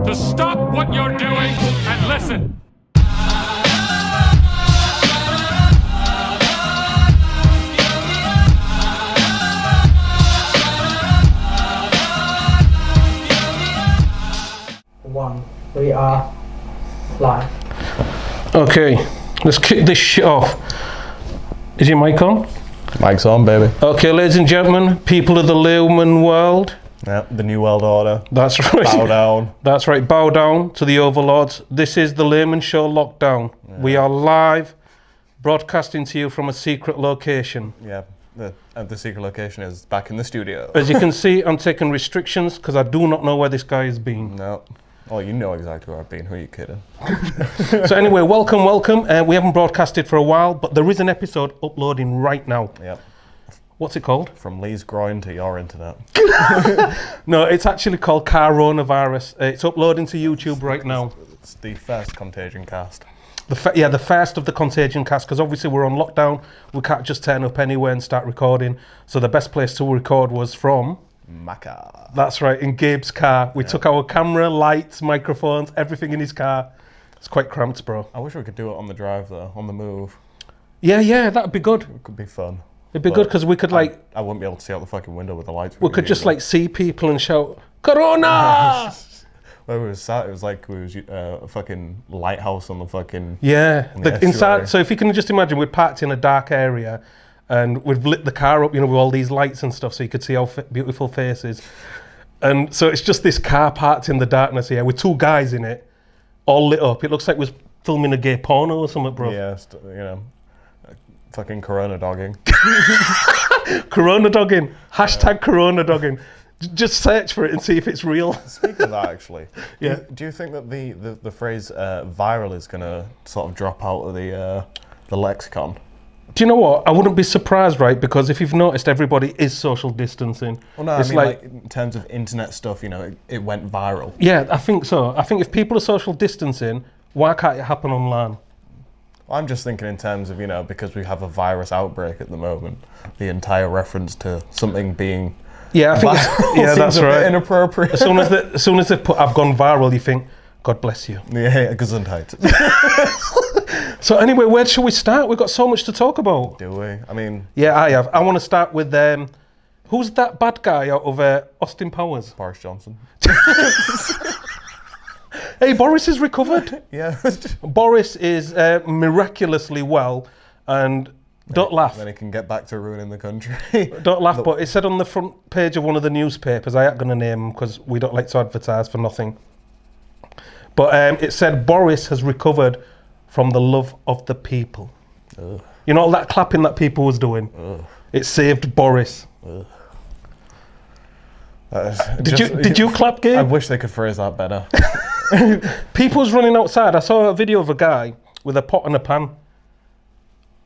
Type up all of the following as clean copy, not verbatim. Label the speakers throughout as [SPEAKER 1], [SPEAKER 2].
[SPEAKER 1] to stop what you're doing and listen.
[SPEAKER 2] We are live.
[SPEAKER 3] Okay, let's kick this shit off. Is your mic on?
[SPEAKER 4] Mic's on, baby.
[SPEAKER 3] Okay, ladies and gentlemen, people of the Laymen world.
[SPEAKER 4] Yep, the New World Order.
[SPEAKER 3] That's right.
[SPEAKER 4] Bow down.
[SPEAKER 3] That's right, bow down to the overlords. This is the Laymen Show Lockdown. Yeah. We are live, broadcasting to you from a secret location.
[SPEAKER 4] Yeah, the secret location is back in the studio.
[SPEAKER 3] As you can see, I'm taking restrictions because I do not know where this guy has been.
[SPEAKER 4] No. Oh, you know exactly where I've been. Who are you kidding?
[SPEAKER 3] So anyway, welcome. We haven't broadcasted for a while, but there is an episode uploading right now.
[SPEAKER 4] Yep.
[SPEAKER 3] What's it called?
[SPEAKER 4] From Lee's groin to your internet.
[SPEAKER 3] No, it's actually called Coronavirus. It's uploading to YouTube right now.
[SPEAKER 4] It's the first Contagion cast.
[SPEAKER 3] The first of the Contagion cast, because obviously we're on lockdown. We can't just turn up anywhere and start recording. So the best place to record was from...
[SPEAKER 4] my car.
[SPEAKER 3] That's right, in Gabe's car. We took our camera, lights, microphones, everything in his car. It's quite cramped, bro.
[SPEAKER 4] I wish we could do it on the drive, though, on the move.
[SPEAKER 3] Yeah, that'd be good.
[SPEAKER 4] It could be fun.
[SPEAKER 3] It'd be good because we could I
[SPEAKER 4] wouldn't be able to see out the fucking window with the lights.
[SPEAKER 3] We could just see people and shout, Corona!
[SPEAKER 4] Where we were sat, it was like we was a fucking lighthouse on the fucking...
[SPEAKER 3] Yeah, inside. So if you can just imagine, we'd parked in a dark area and we'd lit the car up, with all these lights and stuff so you could see our beautiful faces. And so it's just this car parked in the darkness here with two guys in it, all lit up. It looks like we're filming a gay porno or something, bro.
[SPEAKER 4] Yeah, fucking corona dogging.
[SPEAKER 3] Corona dogging. Hashtag corona dogging. Just search for it and see if it's real.
[SPEAKER 4] Speaking of that, actually,
[SPEAKER 3] yeah.
[SPEAKER 4] Do you think that the phrase viral is going to sort of drop out of the lexicon?
[SPEAKER 3] Do you know what? I wouldn't be surprised, right? Because if you've noticed, everybody is social distancing.
[SPEAKER 4] Well, no, I mean, like in terms of internet stuff, it went viral.
[SPEAKER 3] Yeah, I think so. I think if people are social distancing, why can't it happen online?
[SPEAKER 4] I'm just thinking in terms of, because we have a virus outbreak at the moment, the entire reference to something being
[SPEAKER 3] I think that's
[SPEAKER 4] a
[SPEAKER 3] right.
[SPEAKER 4] Bit inappropriate.
[SPEAKER 3] As soon as they've put "I've gone viral," you think, God bless you.
[SPEAKER 4] Yeah, Gesundheit.
[SPEAKER 3] So anyway, where shall we start? We've got so much to talk about.
[SPEAKER 4] Do we? I mean...
[SPEAKER 3] Yeah, I have. I want to start with, who's that bad guy out of Austin Powers?
[SPEAKER 4] Boris Johnson.
[SPEAKER 3] Hey, Boris is recovered.
[SPEAKER 4] Yeah.
[SPEAKER 3] Boris is miraculously well, and don't laugh.
[SPEAKER 4] Then he can get back to ruining the country.
[SPEAKER 3] Don't laugh, but it said on the front page of one of the newspapers, I ain't going to name them because we don't like to advertise for nothing, but it said Boris has recovered from the love of the people.
[SPEAKER 4] Ugh.
[SPEAKER 3] All that clapping that people was doing?
[SPEAKER 4] Ugh.
[SPEAKER 3] It saved Boris. Did you clap, Gabe?
[SPEAKER 4] I wish they could phrase that better.
[SPEAKER 3] People's running outside. I saw a video of a guy with a pot and a pan.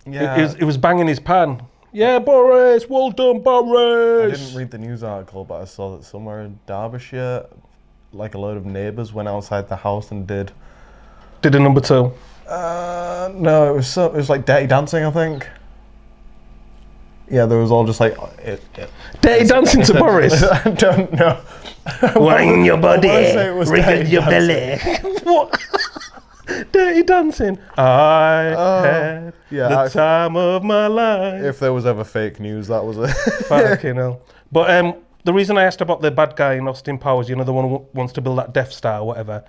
[SPEAKER 4] Yeah.
[SPEAKER 3] He was banging his pan. Yeah, Boris, well done, Boris.
[SPEAKER 4] I didn't read the news article, but I saw that somewhere in Derbyshire, like a load of neighbours went outside the house and did
[SPEAKER 3] a number two.
[SPEAKER 4] No, it was like Dirty Dancing, I think. Yeah, there was all just like
[SPEAKER 3] Dirty Dancing to Boris.
[SPEAKER 4] I don't know.
[SPEAKER 3] Wine your body, wriggle your belly. What? Dirty Dancing. I had the time of my life.
[SPEAKER 4] If there was ever fake news, that was it.
[SPEAKER 3] Fucking hell. But the reason I asked about the bad guy in Austin Powers, the one who wants to build that Death Star or whatever,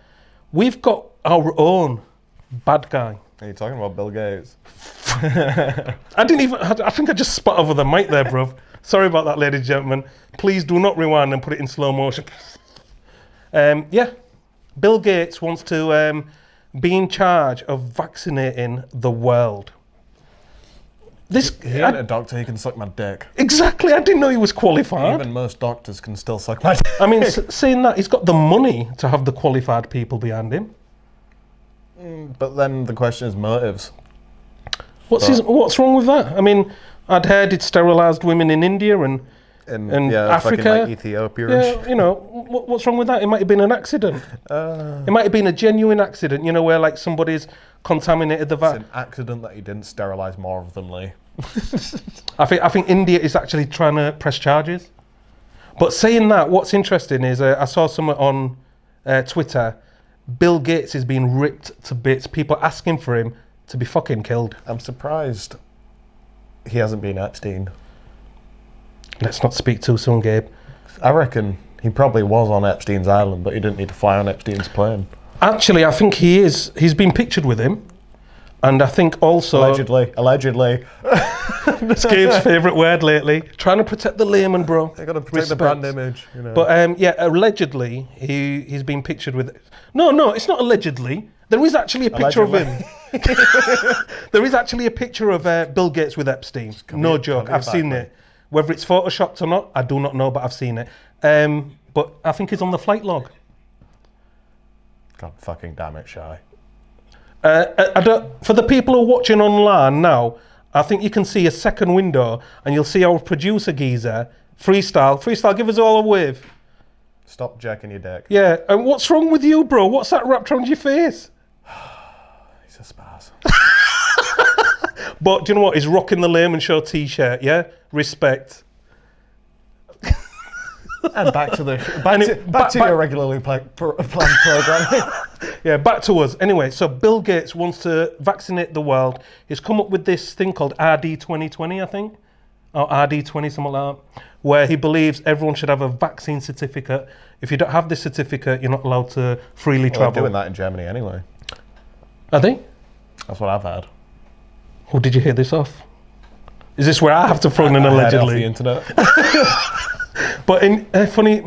[SPEAKER 3] we've got our own bad guy.
[SPEAKER 4] Are you talking about Bill Gates?
[SPEAKER 3] I think I just spat over the mic there, bruv. Sorry about that, ladies and gentlemen. Please do not rewind and put it in slow motion. Bill Gates wants to be in charge of vaccinating the world.
[SPEAKER 4] He ain't a doctor, he can suck my dick.
[SPEAKER 3] Exactly, I didn't know he was qualified.
[SPEAKER 4] Even most doctors can still suck my dick.
[SPEAKER 3] I mean, saying that, he's got the money to have the qualified people behind him.
[SPEAKER 4] But then the question is motives.
[SPEAKER 3] What's wrong with that? I mean, I'd heard it sterilised women in India and Africa.
[SPEAKER 4] Fucking like Ethiopia.
[SPEAKER 3] Yeah, what's wrong with that? It might have been an accident. It might have been a genuine accident, where like somebody's contaminated the
[SPEAKER 4] It's an accident that he didn't sterilise more of them, Lee.
[SPEAKER 3] I think India is actually trying to press charges. But saying that, what's interesting is I saw someone on Twitter, Bill Gates is being ripped to bits. People asking for him to be fucking killed.
[SPEAKER 4] I'm surprised he hasn't been Epstein.
[SPEAKER 3] Let's not speak too soon, Gabe.
[SPEAKER 4] I reckon he probably was on Epstein's island, but he didn't need to fly on Epstein's plane.
[SPEAKER 3] Actually, I think he is. He's been pictured with him. And I think also...
[SPEAKER 4] Allegedly.
[SPEAKER 3] It's Gabe's favourite word lately. Trying to protect the layman, bro.
[SPEAKER 4] They got to protect the brand image, you know.
[SPEAKER 3] But yeah, allegedly, he's been pictured with... No, it's not allegedly. There is actually a picture of him. There is actually a picture of Bill Gates with Epstein. No joke. I've seen it. Whether it's photoshopped or not, I do not know, but I've seen it. But I think he's on the flight log.
[SPEAKER 4] God fucking damn it, Shy.
[SPEAKER 3] For the people who are watching online now, I think you can see a second window and you'll see our producer geezer, Freestyle, give us all a wave.
[SPEAKER 4] Stop jacking your dick.
[SPEAKER 3] Yeah, and what's wrong with you, bro? What's that wrapped around your face?
[SPEAKER 4] He's a spaz.
[SPEAKER 3] But do you know what? He's rocking the Layman Show t-shirt, yeah? Respect.
[SPEAKER 4] And back to your regularly planned programming.
[SPEAKER 3] Yeah, back to us. Anyway, so Bill Gates wants to vaccinate the world. He's come up with this thing called RD 2020, I think, or RD 20, something like that, where he believes everyone should have a vaccine certificate. If you don't have this certificate, you're not allowed to freely travel.
[SPEAKER 4] They're doing that in Germany anyway.
[SPEAKER 3] Are they?
[SPEAKER 4] That's what I've heard.
[SPEAKER 3] Oh, did you hear this off? Is this where I have to throw in an allegedly?
[SPEAKER 4] I heard it off the internet.
[SPEAKER 3] But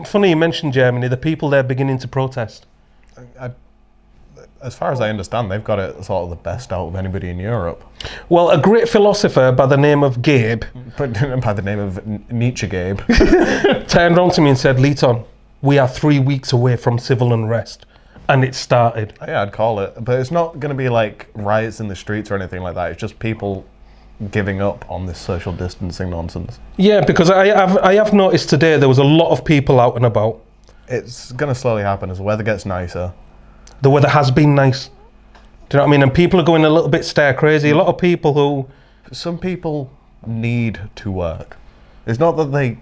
[SPEAKER 3] funny you mentioned Germany. The people there beginning to protest.
[SPEAKER 4] As far as I understand, they've got it sort of the best out of anybody in Europe.
[SPEAKER 3] Well, a great philosopher by the name of Gabe,
[SPEAKER 4] by the name of Nietzsche Gabe,
[SPEAKER 3] turned around to me and said, Leeton, we are 3 weeks away from civil unrest. And it started.
[SPEAKER 4] Yeah, I'd call it. But it's not going to be like riots in the streets or anything like that. It's just people giving up on this social distancing nonsense.
[SPEAKER 3] Yeah, because I have noticed today there was a lot of people out and about.
[SPEAKER 4] It's going to slowly happen as the weather gets nicer.
[SPEAKER 3] The weather has been nice. Do you know what I mean? And people are going a little bit stir crazy. A lot of people who...
[SPEAKER 4] Some people need to work. It's not that they...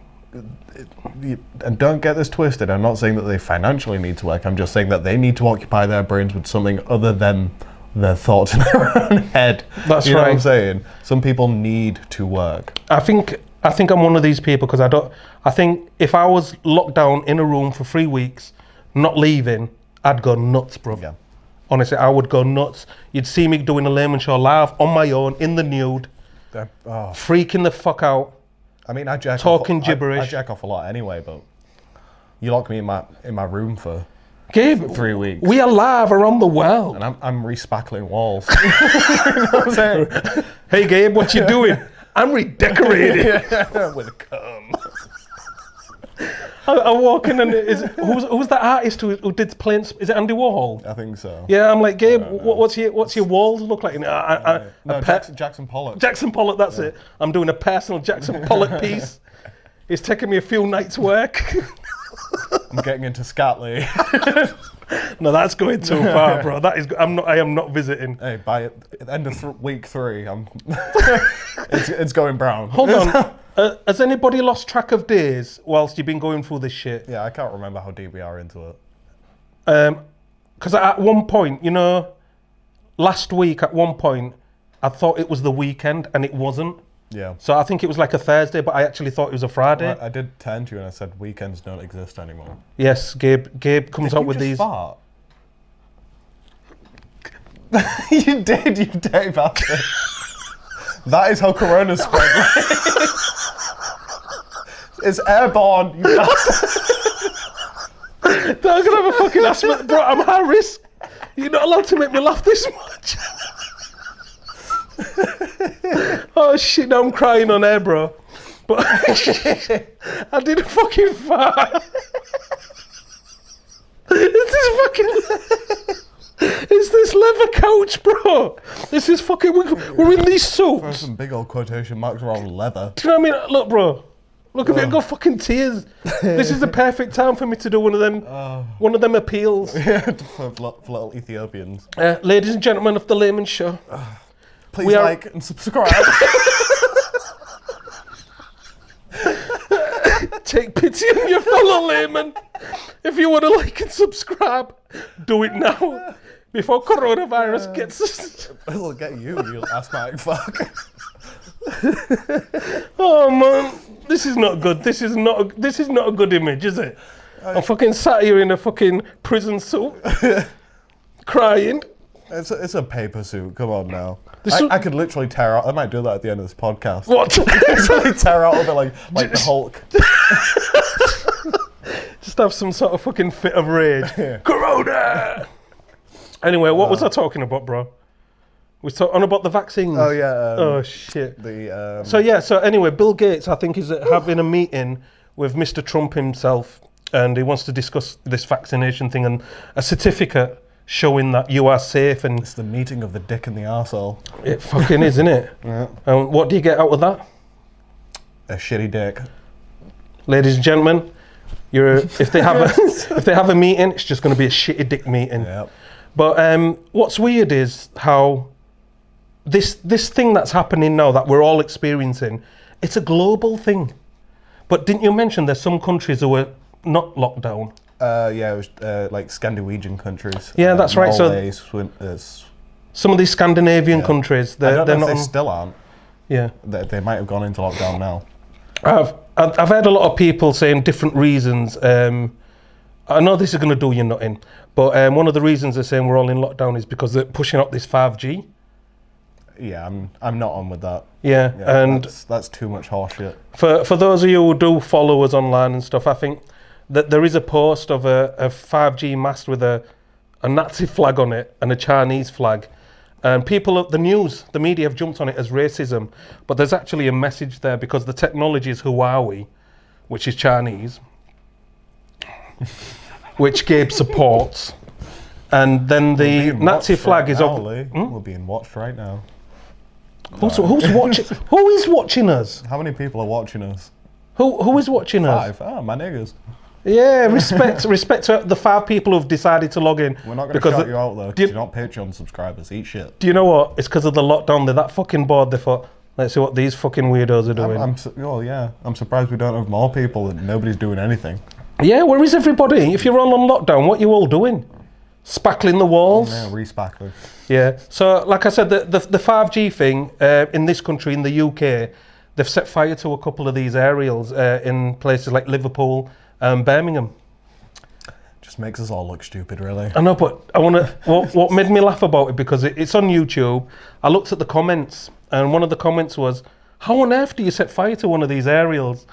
[SPEAKER 4] And don't get this twisted, I'm not saying that they financially need to work, I'm just saying that they need to occupy their brains with something other than their thoughts in their own head.
[SPEAKER 3] That's
[SPEAKER 4] you know
[SPEAKER 3] right.
[SPEAKER 4] what I'm saying? Some people need to work.
[SPEAKER 3] I think I'm one of these people because I think if I was locked down in a room for 3 weeks, not leaving, I'd go nuts, bro.
[SPEAKER 4] Yeah.
[SPEAKER 3] Honestly, I would go nuts. You'd see me doing a Layman Show live on my own, in the nude, freaking the fuck out.
[SPEAKER 4] I mean, I jack
[SPEAKER 3] talking
[SPEAKER 4] off,
[SPEAKER 3] gibberish.
[SPEAKER 4] I jack off a lot anyway, but you lock me in my room for
[SPEAKER 3] Gabe,
[SPEAKER 4] 3 weeks.
[SPEAKER 3] We are live around the world.
[SPEAKER 4] And I'm respackling walls. You know what I'm saying?
[SPEAKER 3] Hey Gabe, what you doing? I'm redecorating.
[SPEAKER 4] With cum.
[SPEAKER 3] I walk in and who's that artist who did planes? Is it Andy Warhol?
[SPEAKER 4] I think so.
[SPEAKER 3] Yeah, I'm like, Gabe, what's your walls look like?
[SPEAKER 4] Jackson Pollock.
[SPEAKER 3] Jackson Pollock, that's it. I'm doing a personal Jackson Pollock piece. It's taking me a few nights' work.
[SPEAKER 4] I'm getting into Scatley.
[SPEAKER 3] No, that's going too far, bro. I am not visiting.
[SPEAKER 4] Hey, by the end of week 3, it's going brown.
[SPEAKER 3] Hold on. Has anybody lost track of days whilst you've been going through this shit?
[SPEAKER 4] Yeah, I can't remember how deep we are into it.
[SPEAKER 3] Because at one point, last week at one point, I thought it was the weekend and it wasn't.
[SPEAKER 4] Yeah.
[SPEAKER 3] So I think it was like a Thursday, but I actually thought it was a Friday.
[SPEAKER 4] Well, I did turn to you and I said weekends don't exist anymore.
[SPEAKER 3] Yes, Gabe comes out with these.
[SPEAKER 4] Fart? You did, you dirty bastard. That is how corona spread. It's airborne, you bastard.
[SPEAKER 3] I'm gonna have a fucking asthma, bro. I'm high risk. You're not allowed to make me laugh this much. Oh shit! Now I'm crying on air, bro. But I did a fucking fart. It's this leather couch, bro. This is fucking. We're in these suits.
[SPEAKER 4] There's some big old quotation marks around leather.
[SPEAKER 3] Do you know what I mean? Look, bro. Look at me, I've got fucking tears. This is the perfect time for me to do one of them appeals.
[SPEAKER 4] for little Ethiopians.
[SPEAKER 3] Ladies and gentlemen of the Layman Show.
[SPEAKER 4] Please like and subscribe.
[SPEAKER 3] Take pity on your fellow layman. If you want to like and subscribe, do it now before coronavirus gets us.
[SPEAKER 4] It'll get you, you asthmatic fuck.
[SPEAKER 3] Oh man, this is not good. This is not a good image, is it? I'm fucking sat here in a fucking prison suit, crying.
[SPEAKER 4] It's a paper suit. Come on now.
[SPEAKER 3] This
[SPEAKER 4] I could literally tear out. I might do that at the end of this podcast.
[SPEAKER 3] What?
[SPEAKER 4] Literally tear out of it like the Hulk.
[SPEAKER 3] Just have some sort of fucking fit of rage. Corona! Anyway, what was I talking about, bro? We're talking about the vaccines.
[SPEAKER 4] Oh yeah.
[SPEAKER 3] Oh shit.
[SPEAKER 4] So
[SPEAKER 3] anyway, Bill Gates, I think, is having a meeting with Mr. Trump himself, and he wants to discuss this vaccination thing and a certificate showing that you are safe. And
[SPEAKER 4] it's the meeting of the dick and the arsehole.
[SPEAKER 3] It fucking is, isn't it?
[SPEAKER 4] Yeah.
[SPEAKER 3] And what do you get out of that?
[SPEAKER 4] A shitty dick.
[SPEAKER 3] Ladies and gentlemen, if they have a meeting, it's just going to be a shitty dick meeting.
[SPEAKER 4] Yep.
[SPEAKER 3] But what's weird is how this thing that's happening now that we're all experiencing, it's a global thing. But didn't you mention there's some countries who are not locked down?
[SPEAKER 4] Yeah, it was like Scandinavian countries.
[SPEAKER 3] Yeah, that's right.
[SPEAKER 4] Norway,
[SPEAKER 3] Some of these Scandinavian countries, they're
[SPEAKER 4] know
[SPEAKER 3] not.
[SPEAKER 4] if they still aren't.
[SPEAKER 3] Yeah,
[SPEAKER 4] they might have gone into lockdown now.
[SPEAKER 3] I've heard a lot of people saying different reasons. I know this is going to do you nothing, but one of the reasons they're saying we're all in lockdown is because they're pushing up this 5G.
[SPEAKER 4] Yeah, I'm not on with that.
[SPEAKER 3] Yeah, and
[SPEAKER 4] that's too much horseshit.
[SPEAKER 3] For those of you who do follow us online and stuff, I think that there is a post of a 5G mast with a Nazi flag on it and a Chinese flag. And people at the news, the media have jumped on it as racism, but there's actually a message there because the technology is Huawei, which is Chinese, which Gabe supports. And then the Nazi flag is of.
[SPEAKER 4] We're being watched right now.
[SPEAKER 3] Who's watching? Who is watching us?
[SPEAKER 4] How many people are watching us?
[SPEAKER 3] Who is watching us?
[SPEAKER 4] 5. Oh, my niggas.
[SPEAKER 3] Yeah, respect to the 5 people who've decided to log in.
[SPEAKER 4] We're not going to shout you out though, because you're not Patreon subscribers. Eat shit.
[SPEAKER 3] Do you know what? It's because of the lockdown. They're that fucking bored. They thought, let's see what these fucking weirdos are doing.
[SPEAKER 4] I'm surprised we don't have more people and nobody's doing anything.
[SPEAKER 3] Yeah, where is everybody? If you're all on lockdown, what are you all doing? Spackling the walls?
[SPEAKER 4] Yeah, re-spackling.
[SPEAKER 3] Yeah. So, like I said, the 5G thing in this country, in the UK, they've set fire to a couple of these aerials in places like Liverpool and Birmingham.
[SPEAKER 4] Just makes us all look stupid, really.
[SPEAKER 3] I know, but I want to. What made me laugh about it, because it's on YouTube. I looked at the comments, and one of the comments was, "How on earth do you set fire to one of these aerials?"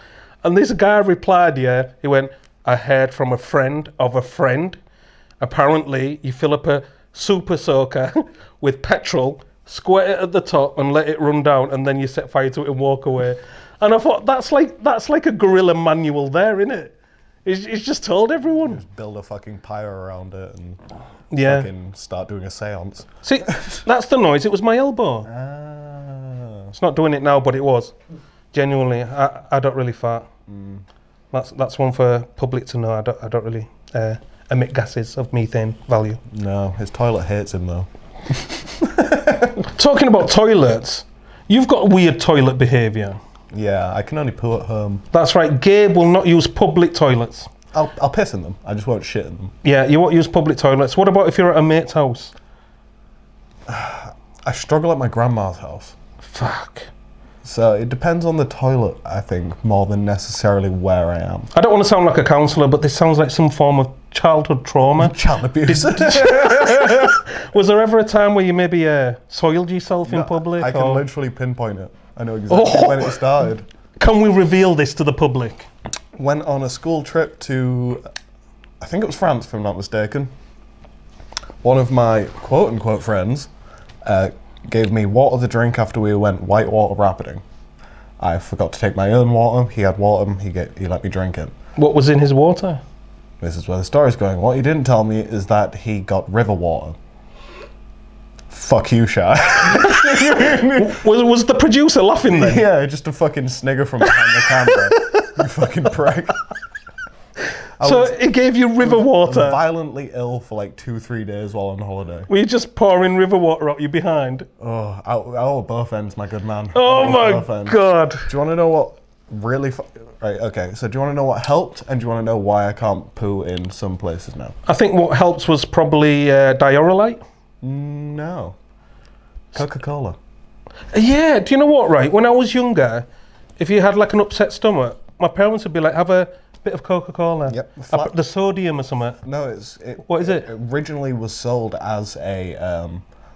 [SPEAKER 3] And this guy replied, he went, "I heard from a friend of a friend. Apparently, you fill up a super soaker with petrol, squirt it at the top, and let it run down, and then you set fire to it and walk away." And I thought that's like a guerrilla manual there, isn't it? He's just told everyone.
[SPEAKER 4] Just build a fucking pyre around it and fucking start doing a seance.
[SPEAKER 3] See, that's the noise. It was my elbow. It's not doing it now, but it was. Genuinely, I don't really fart. That's one for public to know. I don't really emit gases of methane value.
[SPEAKER 4] No, his toilet hates him though.
[SPEAKER 3] Talking about toilets, you've got weird toilet behaviour.
[SPEAKER 4] Yeah, I can only poo at home. That's
[SPEAKER 3] right. Gabe will not use public toilets.
[SPEAKER 4] I'll piss in them. I just won't shit in them.
[SPEAKER 3] Yeah, you won't use public toilets. What about if you're at a mate's house?
[SPEAKER 4] I struggle at my grandma's house.
[SPEAKER 3] Fuck.
[SPEAKER 4] So it depends on the toilet, I think, more than necessarily where I am.
[SPEAKER 3] I don't want to sound like a counsellor, but this sounds like some form of childhood trauma.
[SPEAKER 4] Child abuse.
[SPEAKER 3] Was there ever a time where you maybe soiled yourself in public?
[SPEAKER 4] I can literally pinpoint it. I know exactly when it started.
[SPEAKER 3] Can we reveal this to the public?
[SPEAKER 4] Went on a school trip to, I think it was France, if I'm not mistaken. One of my quote-unquote friends gave me water to drink after we went whitewater rapiding. I forgot to take my own water. He had water. He let me drink it.
[SPEAKER 3] What was in his water?
[SPEAKER 4] This is where the story's going. What he didn't tell me is that he got river water. Fuck you, Shy.
[SPEAKER 3] was the producer laughing then?
[SPEAKER 4] Yeah, just a fucking snigger from behind the camera. You fucking prick.
[SPEAKER 3] So it gave you river water?
[SPEAKER 4] Violently ill for like 2-3 days while on holiday.
[SPEAKER 3] Were you just pouring river water out you behind?
[SPEAKER 4] Oh, out both ends, my good man.
[SPEAKER 3] Oh my God.
[SPEAKER 4] Do you want to know what really... Right, okay, so do you want to know what helped, and do you want to know why I can't poo in some places now?
[SPEAKER 3] I think what helped was probably diarrhea.
[SPEAKER 4] No. Coca-Cola.
[SPEAKER 3] Yeah, do you know what, right? When I was younger, if you had like an upset stomach, my parents would be like, have a bit of Coca-Cola.
[SPEAKER 4] Yep.
[SPEAKER 3] The sodium or something.
[SPEAKER 4] No,
[SPEAKER 3] What is it?
[SPEAKER 4] It originally was sold as a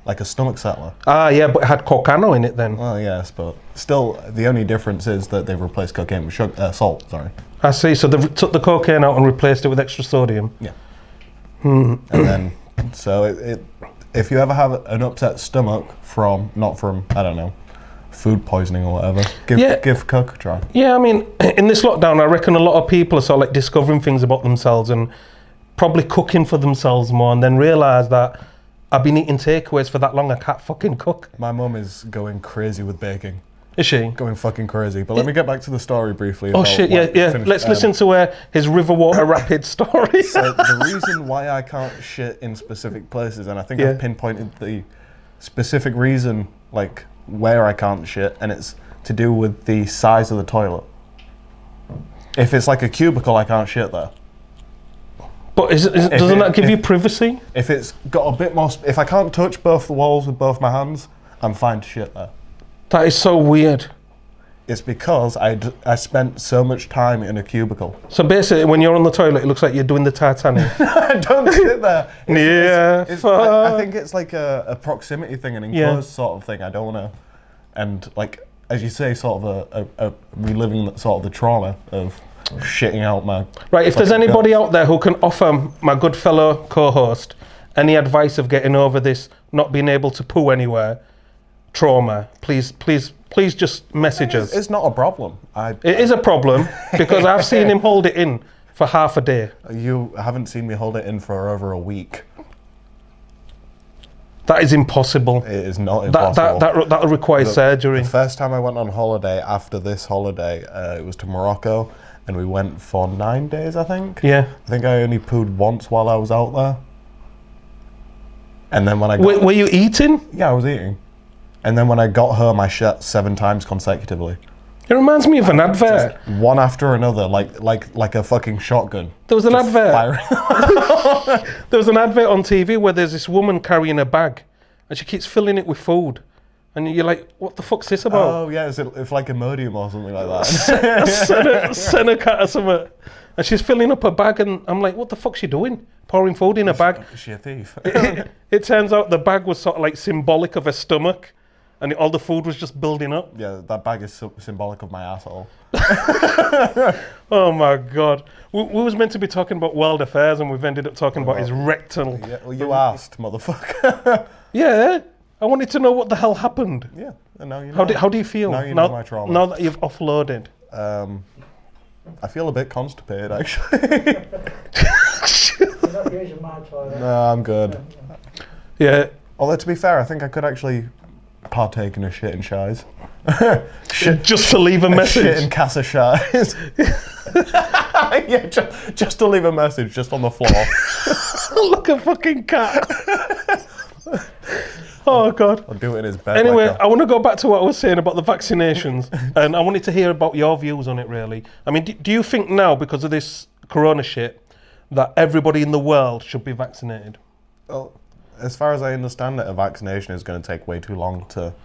[SPEAKER 4] like a stomach settler.
[SPEAKER 3] Ah, yeah, but it had cocano in it then.
[SPEAKER 4] Well, yes, but still, the only difference is that they've replaced cocaine with salt. Sorry.
[SPEAKER 3] I see. So they took the cocaine out and replaced it with extra sodium.
[SPEAKER 4] Yeah. And then, so if you ever have an upset stomach not from I don't know, food poisoning or whatever, give Coke a try.
[SPEAKER 3] Yeah, I mean, in this lockdown, I reckon a lot of people are sort of like discovering things about themselves and probably cooking for themselves more, and then realise that I've been eating takeaways for that long, I can't fucking cook.
[SPEAKER 4] My mum is going crazy with baking.
[SPEAKER 3] Is she?
[SPEAKER 4] Going fucking crazy. But let me get back to the story briefly.
[SPEAKER 3] Oh shit, yeah. Let's listen to his Riverwater Rapids story.
[SPEAKER 4] So the reason why I can't shit in specific places, and I think I've pinpointed the specific reason, like where I can't shit, and it's to do with the size of the toilet. If it's like a cubicle, I can't shit there.
[SPEAKER 3] But doesn't that give you privacy?
[SPEAKER 4] If it's got a bit more, if I can't touch both the walls with both my hands, I'm fine to shit there.
[SPEAKER 3] That is so weird.
[SPEAKER 4] It's because I spent so much time in a cubicle.
[SPEAKER 3] So basically, when you're on the toilet, it looks like you're doing the Titanic.
[SPEAKER 4] Don't sit there.
[SPEAKER 3] I
[SPEAKER 4] I think it's like a proximity thing, an enclosed sort of thing. I don't want to, and like as you say, sort of a reliving sort of the trauma of shitting out my...
[SPEAKER 3] Right, if there's anybody out there who can offer my good fellow co-host any advice of getting over this not being able to poo anywhere trauma, please just message us.
[SPEAKER 4] It's not a problem.
[SPEAKER 3] It is a problem because I've seen him hold it in for half a day.
[SPEAKER 4] You haven't seen me hold it in for over a week.
[SPEAKER 3] That is impossible.
[SPEAKER 4] It is not impossible.
[SPEAKER 3] That requires surgery.
[SPEAKER 4] The first time I went on holiday after this holiday, it was to Morocco, and we went for 9 days, I think.
[SPEAKER 3] Yeah.
[SPEAKER 4] I think I only pooed once while I was out there. And then when I
[SPEAKER 3] were you eating?
[SPEAKER 4] Yeah, I was eating. And then when I got home, I shat 7 times consecutively.
[SPEAKER 3] It reminds me of an advert.
[SPEAKER 4] Just one after another, like a fucking shotgun.
[SPEAKER 3] There was an advert. There was an advert on TV where there's this woman carrying a bag, and she keeps filling it with food. And you're like, what the fuck's this about?
[SPEAKER 4] Oh, yeah, it's like Imodium or something like that.
[SPEAKER 3] Seneca or something. And she's filling up her bag, and I'm like, what the fuck's she doing? Pouring food in a bag.
[SPEAKER 4] Is she a thief?
[SPEAKER 3] It turns out the bag was sort of like symbolic of her stomach, and all the food was just building up.
[SPEAKER 4] Yeah, that bag is symbolic of my asshole.
[SPEAKER 3] Oh my God. We was meant to be talking about world affairs, and we've ended up talking about his rectal.
[SPEAKER 4] Yeah, well, you asked, motherfucker.
[SPEAKER 3] Yeah. I wanted to know what the hell happened.
[SPEAKER 4] Yeah, and now you know.
[SPEAKER 3] How do you feel
[SPEAKER 4] now you know my trauma.
[SPEAKER 3] Now that you've offloaded?
[SPEAKER 4] I feel a bit constipated, actually.
[SPEAKER 2] You're not using my toilet.
[SPEAKER 4] No, I'm good.
[SPEAKER 3] Yeah.
[SPEAKER 4] Although, to be fair, I think I could actually partake in a shit and shies.
[SPEAKER 3] Just to leave a message.
[SPEAKER 4] Shit and casa shies. Yeah, just to leave a message just on the floor.
[SPEAKER 3] Look, a fucking cat. Oh God.
[SPEAKER 4] I'll do it in his bed.
[SPEAKER 3] Anyway,
[SPEAKER 4] like
[SPEAKER 3] I want to go back to what I was saying about the vaccinations, and I wanted to hear about your views on it, really. I mean, do you think now, because of this corona shit, that everybody in the world should be vaccinated?
[SPEAKER 4] Well, as far as I understand it, a vaccination is going to take way too long to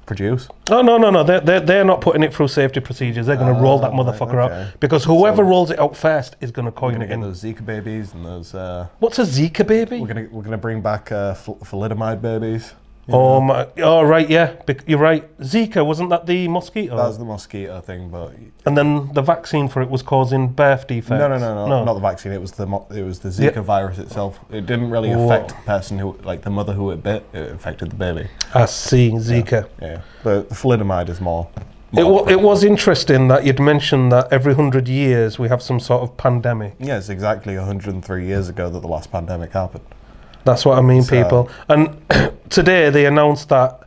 [SPEAKER 4] produce.
[SPEAKER 3] Oh, no. They're not putting it through safety procedures. They're going to roll that motherfucker out. Because whoever rolls it out first is going to coin it in.
[SPEAKER 4] Those Zika babies and those...
[SPEAKER 3] What's a Zika baby?
[SPEAKER 4] We're gonna bring back thalidomide babies.
[SPEAKER 3] Oh my! Oh right, yeah, you're right. Zika, wasn't that the mosquito?
[SPEAKER 4] That was the mosquito thing, but
[SPEAKER 3] and then the vaccine for it was causing birth defects.
[SPEAKER 4] No, not the vaccine. It was the Zika virus itself. It didn't really affect the person the mother who it bit. It affected the baby.
[SPEAKER 3] I see, Zika.
[SPEAKER 4] Yeah. But the thalidomide is more.
[SPEAKER 3] It was interesting that you'd mentioned that every 100 years we have some sort of pandemic.
[SPEAKER 4] Yeah, it's exactly 103 years ago that the last pandemic happened.
[SPEAKER 3] That's what I mean, people. And today they announced that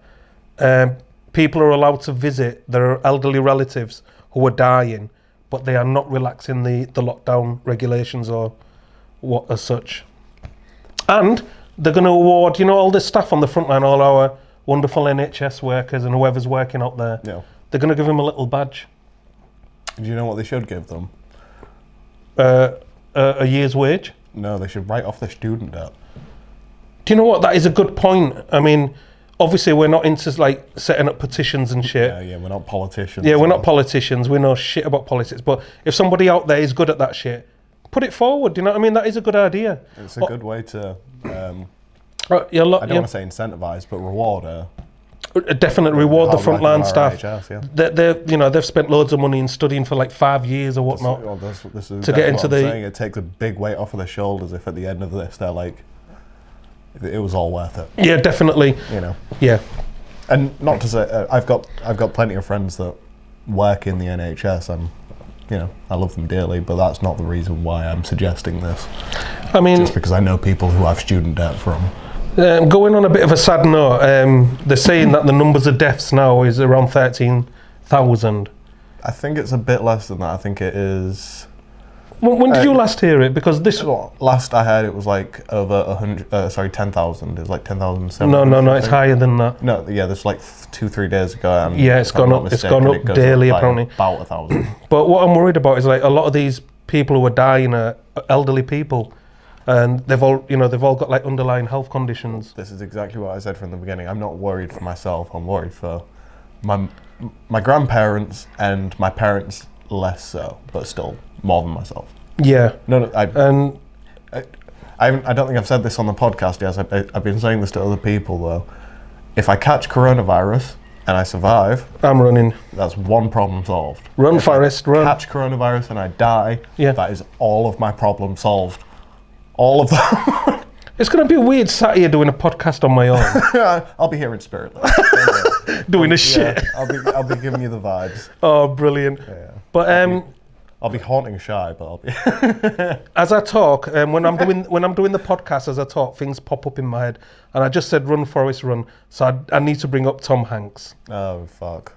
[SPEAKER 3] people are allowed to visit their elderly relatives who are dying, but they are not relaxing the lockdown regulations or what as such. And they're going to award, all the staff on the front line, all our wonderful NHS workers and whoever's working out there.
[SPEAKER 4] Yeah.
[SPEAKER 3] They're going to give them a little badge.
[SPEAKER 4] Do you know what they should give them?
[SPEAKER 3] A year's wage.
[SPEAKER 4] No, they should write off their student debt.
[SPEAKER 3] Do you know what? That is a good point. I mean, obviously we're not into like setting up petitions and shit.
[SPEAKER 4] Yeah, we're not politicians.
[SPEAKER 3] Yeah, we're not politicians. We know shit about politics. But if somebody out there is good at that shit, put it forward. Do you know what I mean? That is a good idea.
[SPEAKER 4] It's a good way to.
[SPEAKER 3] I don't
[SPEAKER 4] want to say incentivise, but reward her.
[SPEAKER 3] Definitely reward the frontline staff.
[SPEAKER 4] RHS, yeah.
[SPEAKER 3] They've spent loads of money in studying for like 5 years or whatnot
[SPEAKER 4] This is
[SPEAKER 3] to get into
[SPEAKER 4] what I'm saying. It takes a big weight off of their shoulders if at the end of this they're like, it was all worth it.
[SPEAKER 3] Yeah, definitely.
[SPEAKER 4] You know.
[SPEAKER 3] Yeah.
[SPEAKER 4] And not to say I've got plenty of friends that work in the NHS and I love them dearly, but that's not the reason why I'm suggesting this.
[SPEAKER 3] I mean,
[SPEAKER 4] just because I know people who have student debt from.
[SPEAKER 3] Going on a bit of a sad note, they're saying that the numbers of deaths now is around 13,000.
[SPEAKER 4] I think it's a bit less than that. I think it is.
[SPEAKER 3] When did you last hear it? Because this
[SPEAKER 4] last I heard it was like over 10,000. It was like 10,000.
[SPEAKER 3] No, it's higher than that.
[SPEAKER 4] No, yeah, this like 2-3 days ago. And
[SPEAKER 3] yeah, it's gone up. It's gone up daily apparently.
[SPEAKER 4] About 1,000.
[SPEAKER 3] But what I'm worried about is like a lot of these people who are dying are elderly people. And they've all got like underlying health conditions.
[SPEAKER 4] This is exactly what I said from the beginning. I'm not worried for myself. I'm worried for my grandparents and my parents less so, but still more than myself.
[SPEAKER 3] Yeah.
[SPEAKER 4] No, I don't think I've said this on the podcast. Yes, I've been saying this to other people though. If I catch coronavirus and I survive,
[SPEAKER 3] I'm running.
[SPEAKER 4] That's one problem solved.
[SPEAKER 3] Run, Forrest, run.
[SPEAKER 4] Catch coronavirus and I die.
[SPEAKER 3] Yeah.
[SPEAKER 4] That is all of my problems solved. All of them.
[SPEAKER 3] It's going to be a weird Saturday doing a podcast on my own.
[SPEAKER 4] I'll be here in spirit.
[SPEAKER 3] Doing a shit.
[SPEAKER 4] I'll be giving you the vibes.
[SPEAKER 3] Oh, brilliant.
[SPEAKER 4] Yeah.
[SPEAKER 3] But
[SPEAKER 4] I'll be haunting Shy, but I'll be.
[SPEAKER 3] As I talk, when I'm doing the podcast, as I talk, things pop up in my head, and I just said "Run, Forrest, run." So I need to bring up Tom Hanks.
[SPEAKER 4] Oh fuck.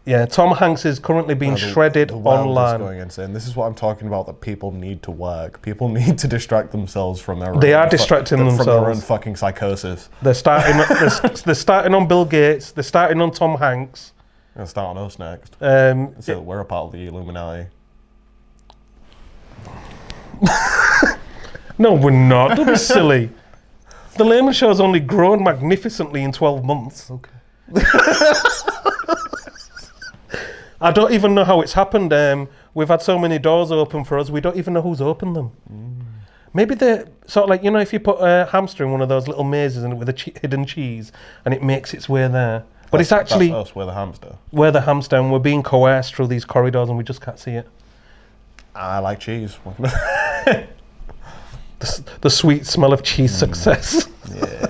[SPEAKER 3] Yeah, Tom Hanks is currently being shredded
[SPEAKER 4] the world
[SPEAKER 3] online.
[SPEAKER 4] Is going insane. This is what I'm talking about. That people need to work. People need to distract themselves from their.
[SPEAKER 3] They are distracting themselves
[SPEAKER 4] from their own fucking psychosis.
[SPEAKER 3] They're starting. they're starting on Bill Gates. They're starting on Tom Hanks.
[SPEAKER 4] They'll start on us next. So we're a part of the Illuminati.
[SPEAKER 3] No, we're not. Don't be silly. The Laymen Show has only grown magnificently in 12 months.
[SPEAKER 4] Okay.
[SPEAKER 3] I don't even know how it's happened. We've had so many doors open for us, we don't even know who's opened them. Maybe they're sort of like, if you put a hamster in one of those little mazes and with a hidden cheese and it makes its way there. But it's actually...
[SPEAKER 4] That's us, we're the hamster.
[SPEAKER 3] We're the hamster and we're being coerced through these corridors and we just can't see it.
[SPEAKER 4] I like cheese.
[SPEAKER 3] The sweet smell of cheese success.
[SPEAKER 4] Yeah.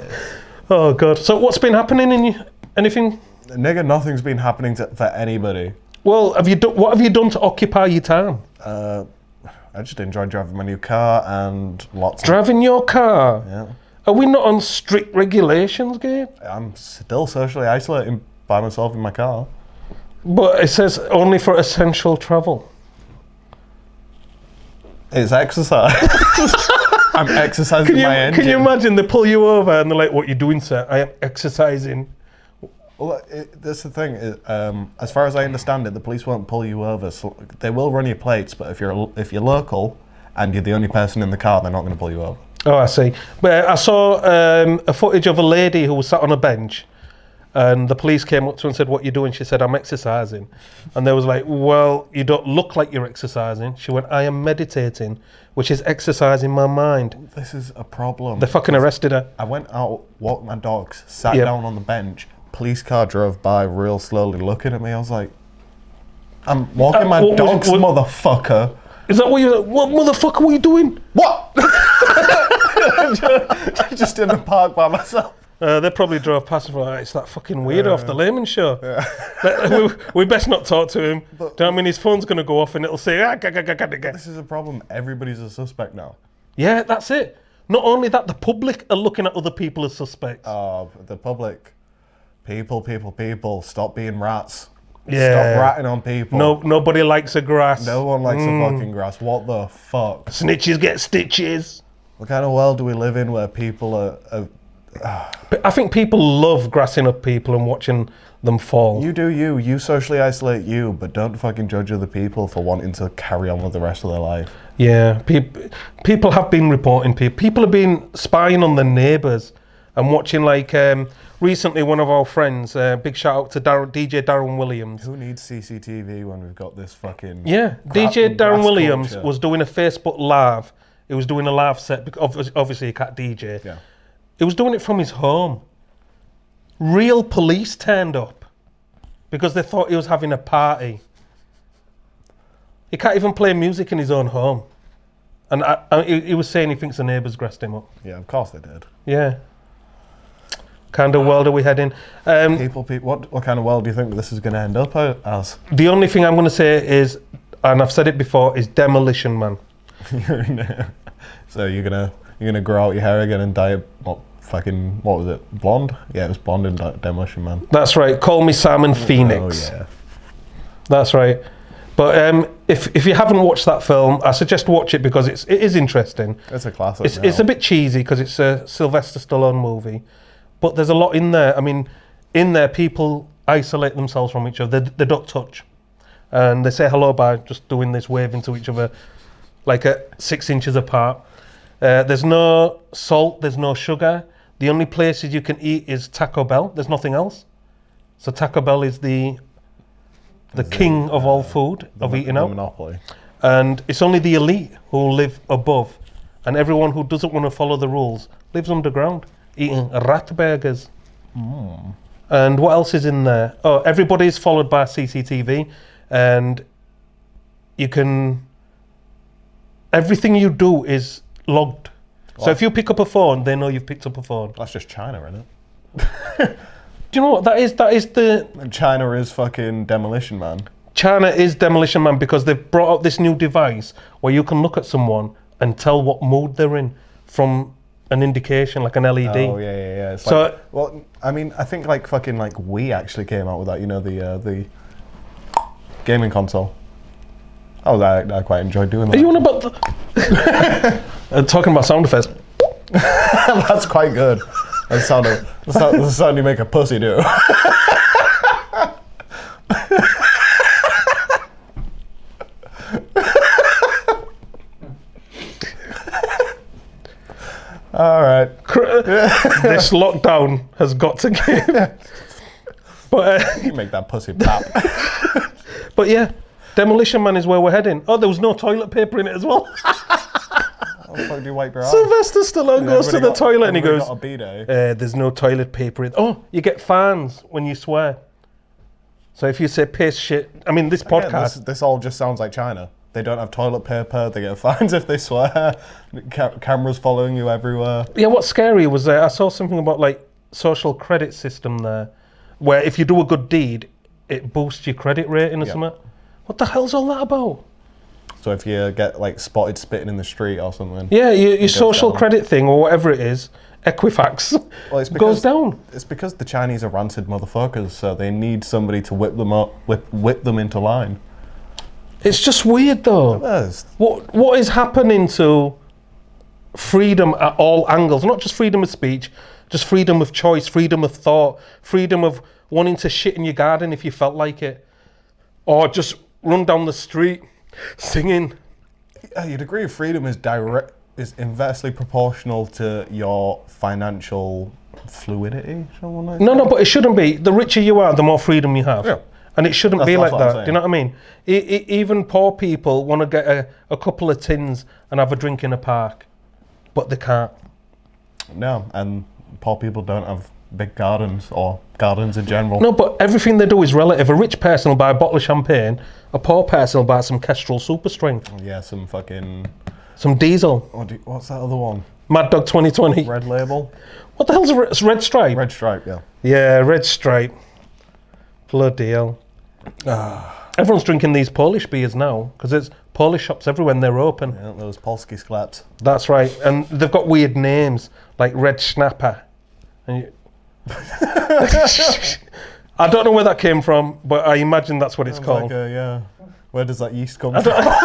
[SPEAKER 3] Oh, God. So what's been happening in you? Anything?
[SPEAKER 4] Nigga, nothing's been happening for anybody.
[SPEAKER 3] Well, what have you done to occupy your time?
[SPEAKER 4] I just enjoy driving my new car and lots
[SPEAKER 3] Driving your car?
[SPEAKER 4] Yeah.
[SPEAKER 3] Are we not on strict regulations, Gabe?
[SPEAKER 4] I'm still socially isolating by myself in my car.
[SPEAKER 3] But it says only for essential travel.
[SPEAKER 4] It's exercise. I'm exercising my engine.
[SPEAKER 3] Can you imagine they pull you over and they're like, "What you doing, sir?" "I am exercising."
[SPEAKER 4] Well, that's the thing. As far as I understand it, the police won't pull you over. So they will run your plates, but if you're local and you're the only person in the car, they're not going to pull you over.
[SPEAKER 3] Oh, I see. But I saw a footage of a lady who was sat on a bench, and the police came up to her and said, "What you doing?" She said, "I'm exercising." And they was like, "Well, you don't look like you're exercising." She went, "I am meditating, which is exercising my mind."
[SPEAKER 4] This is a problem.
[SPEAKER 3] They fucking arrested her.
[SPEAKER 4] I went out, walked my dogs, sat down on the bench. Police car drove by real slowly, looking at me. I was like, "I'm walking my dogs, motherfucker."
[SPEAKER 3] Is that what motherfucker were you doing?
[SPEAKER 4] What? Just in the park by myself.
[SPEAKER 3] They probably drove past and were like, "It's that fucking weirdo off the Laymen Show." Yeah. we best not talk to him. Do you know what I mean? His phone's going to go off and it'll say,
[SPEAKER 4] This is a problem. Everybody's a suspect now.
[SPEAKER 3] Yeah, that's it. Not only that, the public are looking at other people as suspects.
[SPEAKER 4] Oh, the public. People, stop being rats.
[SPEAKER 3] Yeah.
[SPEAKER 4] Stop ratting on people.
[SPEAKER 3] Nobody likes a grass.
[SPEAKER 4] No one likes a fucking grass. What the fuck?
[SPEAKER 3] Snitches get stitches.
[SPEAKER 4] What kind of world do we live in where people are
[SPEAKER 3] But I think people love grassing up people and watching them fall.
[SPEAKER 4] You do you. You socially isolate you, but don't fucking judge other people for wanting to carry on with the rest of their life.
[SPEAKER 3] Yeah, people have been reporting people have been spying on their neighbours and watching, like, recently one of our friends, big shout out to DJ Darren Williams.
[SPEAKER 4] Who needs CCTV when we've got this fucking...
[SPEAKER 3] Yeah, DJ Darren Williams was doing a Facebook Live. He was doing a live set, because obviously he can't DJ.
[SPEAKER 4] Yeah.
[SPEAKER 3] He was doing it from his home. Real police turned up because they thought he was having a party. He can't even play music in his own home. And he was saying he thinks the neighbours grassed him up.
[SPEAKER 4] Yeah, of course they did.
[SPEAKER 3] Yeah. Kind of world are we heading?
[SPEAKER 4] People, what kind of world do you think this is going to end up as?
[SPEAKER 3] The only thing I'm going to say is, and I've said it before, is Demolition Man.
[SPEAKER 4] So you're gonna grow out your hair again and dye it, what was it, blonde? Yeah, it was blonde in Demolition Man.
[SPEAKER 3] That's right. Call me Simon Phoenix.
[SPEAKER 4] Oh yeah.
[SPEAKER 3] That's right. But if you haven't watched that film, I suggest watch it because it is interesting.
[SPEAKER 4] It's a classic.
[SPEAKER 3] It's a bit cheesy because it's a Sylvester Stallone movie, but there's a lot in there. I mean, in there people isolate themselves from each other. They don't touch, and they say hello by just doing this, waving to each other, like at 6 inches apart. There's no salt. There's no sugar. The only places you can eat is Taco Bell. There's nothing else. So Taco Bell is the king of all food, of eating out.
[SPEAKER 4] Monopoly.
[SPEAKER 3] And it's only the elite who live above. And everyone who doesn't want to follow the rules lives underground, eating rat burgers. And what else is in there? Oh, everybody's followed by CCTV. And everything you do is logged. So if you pick up a phone, they know you've picked up a phone.
[SPEAKER 4] That's just China, isn't it?
[SPEAKER 3] Do you know what that is? That is
[SPEAKER 4] China is fucking Demolition Man.
[SPEAKER 3] China is Demolition Man because they've brought out this new device where you can look at someone and tell what mood they're in from an indication, like an LED.
[SPEAKER 4] Oh yeah. It's
[SPEAKER 3] So-
[SPEAKER 4] like, well, I mean, I think like fucking like Wii actually came out with that. You know, the gaming console. Oh, I quite enjoyed doing that.
[SPEAKER 3] Are you on about talking about sound effects?
[SPEAKER 4] That's quite good. That's the sound you make a pussy do. All right.
[SPEAKER 3] This lockdown has got to give. But
[SPEAKER 4] You make that pussy pop.
[SPEAKER 3] but yeah, Demolition Man is where we're heading. Oh, there was no toilet paper in it as well.
[SPEAKER 4] How the fuck do you wipe your ass?
[SPEAKER 3] Sylvester Stallone goes to the toilet and he goes,
[SPEAKER 4] got a bidet.
[SPEAKER 3] there's no toilet paper in. Oh, you get fines when you swear. So if you say piss, shit. I mean, this podcast.
[SPEAKER 4] This all just sounds like China. They don't have toilet paper. They get fines if they swear. Cameras following you everywhere.
[SPEAKER 3] Yeah, what's scary was I saw something about like social credit system there, where if you do a good deed, it boosts your credit rating or something. What the hell's all that about?
[SPEAKER 4] So if you get like spotted spitting in the street or something.
[SPEAKER 3] Yeah, your social credit thing or whatever it is, Equifax,
[SPEAKER 4] well, it's
[SPEAKER 3] goes down.
[SPEAKER 4] It's because the Chinese are rancid motherfuckers, so they need somebody to whip them up, whip them into line.
[SPEAKER 3] It's just weird though.
[SPEAKER 4] Yes.
[SPEAKER 3] What is happening to freedom at all angles? Not just freedom of speech, just freedom of choice, freedom of thought, freedom of wanting to shit in your garden if you felt like it, or just run down the street singing.
[SPEAKER 4] Your degree of freedom is inversely proportional to your financial fluidity.
[SPEAKER 3] No, but it shouldn't be. The richer you are, the more freedom you have.
[SPEAKER 4] Yeah.
[SPEAKER 3] And it shouldn't be like
[SPEAKER 4] That's what I'm
[SPEAKER 3] that. Do you know what I mean? Even poor people want to get a couple of tins and have a drink in a park, but they can't.
[SPEAKER 4] No, and poor people don't have big gardens or gardens in general.
[SPEAKER 3] No, but everything they do is relative. A rich person will buy a bottle of champagne. A poor person will buy some Kestrel Super Strength.
[SPEAKER 4] Yeah, some
[SPEAKER 3] Some Diesel.
[SPEAKER 4] What's that other one?
[SPEAKER 3] Mad Dog 2020.
[SPEAKER 4] Red Label?
[SPEAKER 3] What the hell's a Red Stripe?
[SPEAKER 4] Red Stripe, yeah.
[SPEAKER 3] Yeah, Red Stripe. Bloody hell. Everyone's drinking these Polish beers now because there's Polish shops everywhere and they're open.
[SPEAKER 4] Yeah, those Polski skleps.
[SPEAKER 3] That's right. And they've got weird names like Red Snapper. And I don't know where that came from, but I imagine that's what it's called.
[SPEAKER 4] Like yeah. Where does that yeast come from?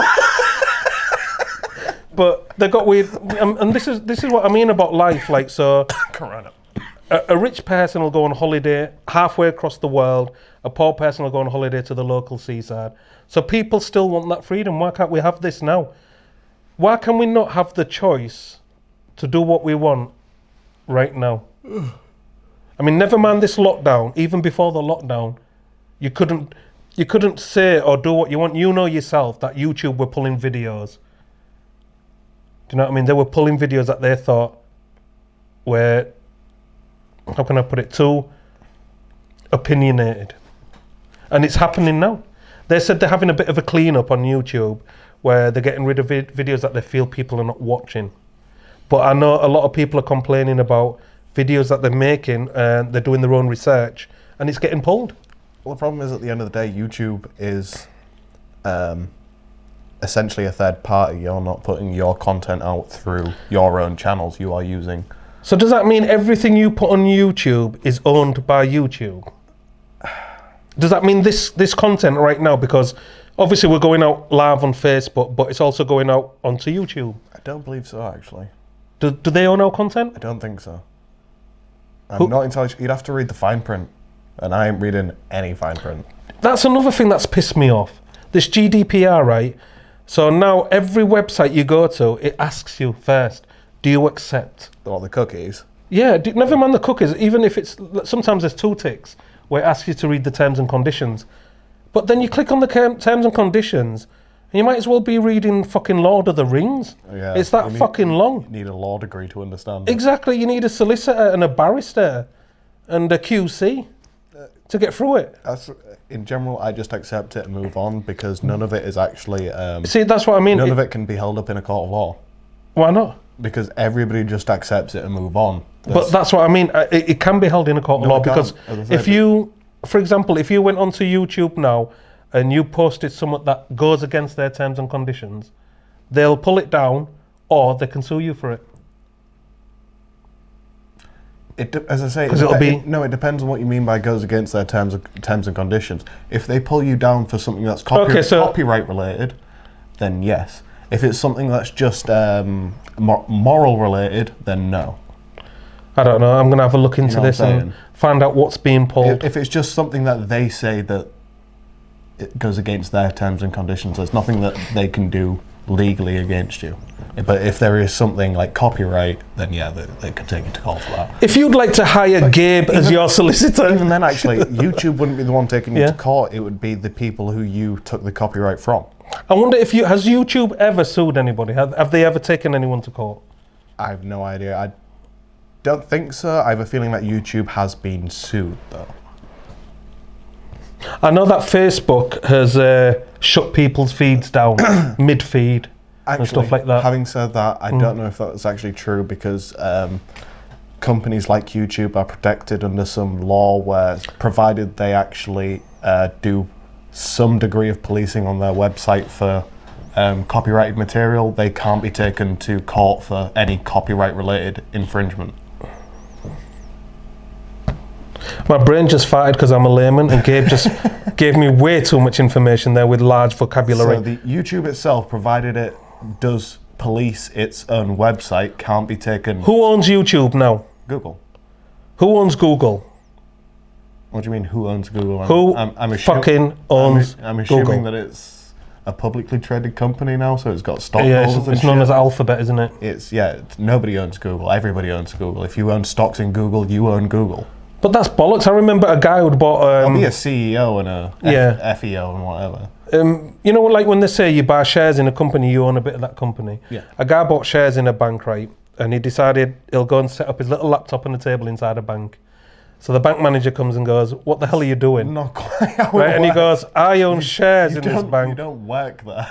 [SPEAKER 3] But they've got weird, and this is what I mean about life. Like so,
[SPEAKER 4] Corona.
[SPEAKER 3] a rich person will go on holiday halfway across the world. A poor person will go on holiday to the local seaside. So people still want that freedom. Why can't we have this now? Why can we not have the choice to do what we want right now? I mean, never mind this lockdown. Even before the lockdown, you couldn't say or do what you want. You know yourself that YouTube were pulling videos. Do you know what I mean? They were pulling videos that they thought were, how can I put it, too opinionated. And it's happening now. They said they're having a bit of a clean-up on YouTube where they're getting rid of videos that they feel people are not watching. But I know a lot of people are complaining about videos that they're making and they're doing their own research and it's getting pulled.
[SPEAKER 4] Well, the problem is at the end of the day, YouTube is essentially a third party. You're not putting your content out through your own channels. You are using...
[SPEAKER 3] So does that mean everything you put on YouTube is owned by YouTube? Does that mean this content right now, because obviously we're going out live on Facebook, but it's also going out onto YouTube?
[SPEAKER 4] I don't believe so, actually.
[SPEAKER 3] Do they own our content?
[SPEAKER 4] I don't think so. I'm not entirely sure. You'd have to read the fine print, and I ain't reading any fine print.
[SPEAKER 3] That's another thing that's pissed me off. This GDPR, right? So now every website you go to, it asks you first, do you accept?
[SPEAKER 4] What, the cookies?
[SPEAKER 3] Yeah, never mind the cookies. Even if it's, sometimes there's 2 ticks where it asks you to read the terms and conditions. But then you click on the terms and conditions, and you might as well be reading fucking Lord of the Rings.
[SPEAKER 4] Yeah,
[SPEAKER 3] it's that fucking long.
[SPEAKER 4] You need a law degree to understand it.
[SPEAKER 3] Exactly, you need a solicitor and a barrister and a QC to get through it.
[SPEAKER 4] In general, I just accept it and move on because none of it is actually...
[SPEAKER 3] See, that's what I mean.
[SPEAKER 4] None of it can be held up in a court of law.
[SPEAKER 3] Why not?
[SPEAKER 4] Because everybody just accepts it and move on.
[SPEAKER 3] But that's what I mean. It can be held in a court of law because if you, for example, if you went onto YouTube now and you posted something that goes against their terms and conditions, they'll pull it down or they can sue you for it.
[SPEAKER 4] As I say, it depends on what you mean by goes against their terms and conditions. If they pull you down for something that's copyright related, then yes. If it's something that's just moral related, then no.
[SPEAKER 3] I don't know. I'm going to have a look into this and find out what's being pulled.
[SPEAKER 4] If it's just something that they say that it goes against their terms and conditions, there's nothing that they can do legally against you. But if there is something like copyright, then yeah, they can take you to court for that.
[SPEAKER 3] If you'd like to hire Gabe as your solicitor...
[SPEAKER 4] Even then, actually, YouTube wouldn't be the one taking you to court. It would be the people who you took the copyright from.
[SPEAKER 3] I wonder if has YouTube ever sued anybody? Have they ever taken anyone to court?
[SPEAKER 4] I have no idea. I don't think so. I have a feeling that YouTube has been sued, though.
[SPEAKER 3] I know that Facebook has shut people's feeds down mid-feed and stuff like that.
[SPEAKER 4] Having said that, I don't know if that's actually true because companies like YouTube are protected under some law where, provided they actually do some degree of policing on their website for copyrighted material, they can't be taken to court for any copyright-related infringement.
[SPEAKER 3] My brain just farted because I'm a layman and Gabe just gave me way too much information there with large vocabulary.
[SPEAKER 4] So the YouTube itself, provided it does police its own website, can't be taken...
[SPEAKER 3] Who owns YouTube now?
[SPEAKER 4] Google.
[SPEAKER 3] Who owns Google?
[SPEAKER 4] What do you mean, who owns Google?
[SPEAKER 3] I'm fucking owns
[SPEAKER 4] I'm assuming
[SPEAKER 3] Google.
[SPEAKER 4] that it's a publicly traded company now, so it's got stockholders and
[SPEAKER 3] it's known as Alphabet, isn't it?
[SPEAKER 4] Nobody owns Google. Everybody owns Google. If you own stocks in Google, you own Google.
[SPEAKER 3] But that's bollocks. I remember a guy who'd bought...
[SPEAKER 4] There'll be a CEO and a FEO and whatever.
[SPEAKER 3] You know, like when they say you buy shares in a company, you own a bit of that company.
[SPEAKER 4] Yeah.
[SPEAKER 3] A guy bought shares in a bank, right? And he decided he'll go and set up his little laptop on the table inside a bank. So the bank manager comes and goes, "What the hell are you doing?"
[SPEAKER 4] Not quite how it
[SPEAKER 3] right? And he
[SPEAKER 4] works.
[SPEAKER 3] goes, "I own shares in this bank."
[SPEAKER 4] You don't work there.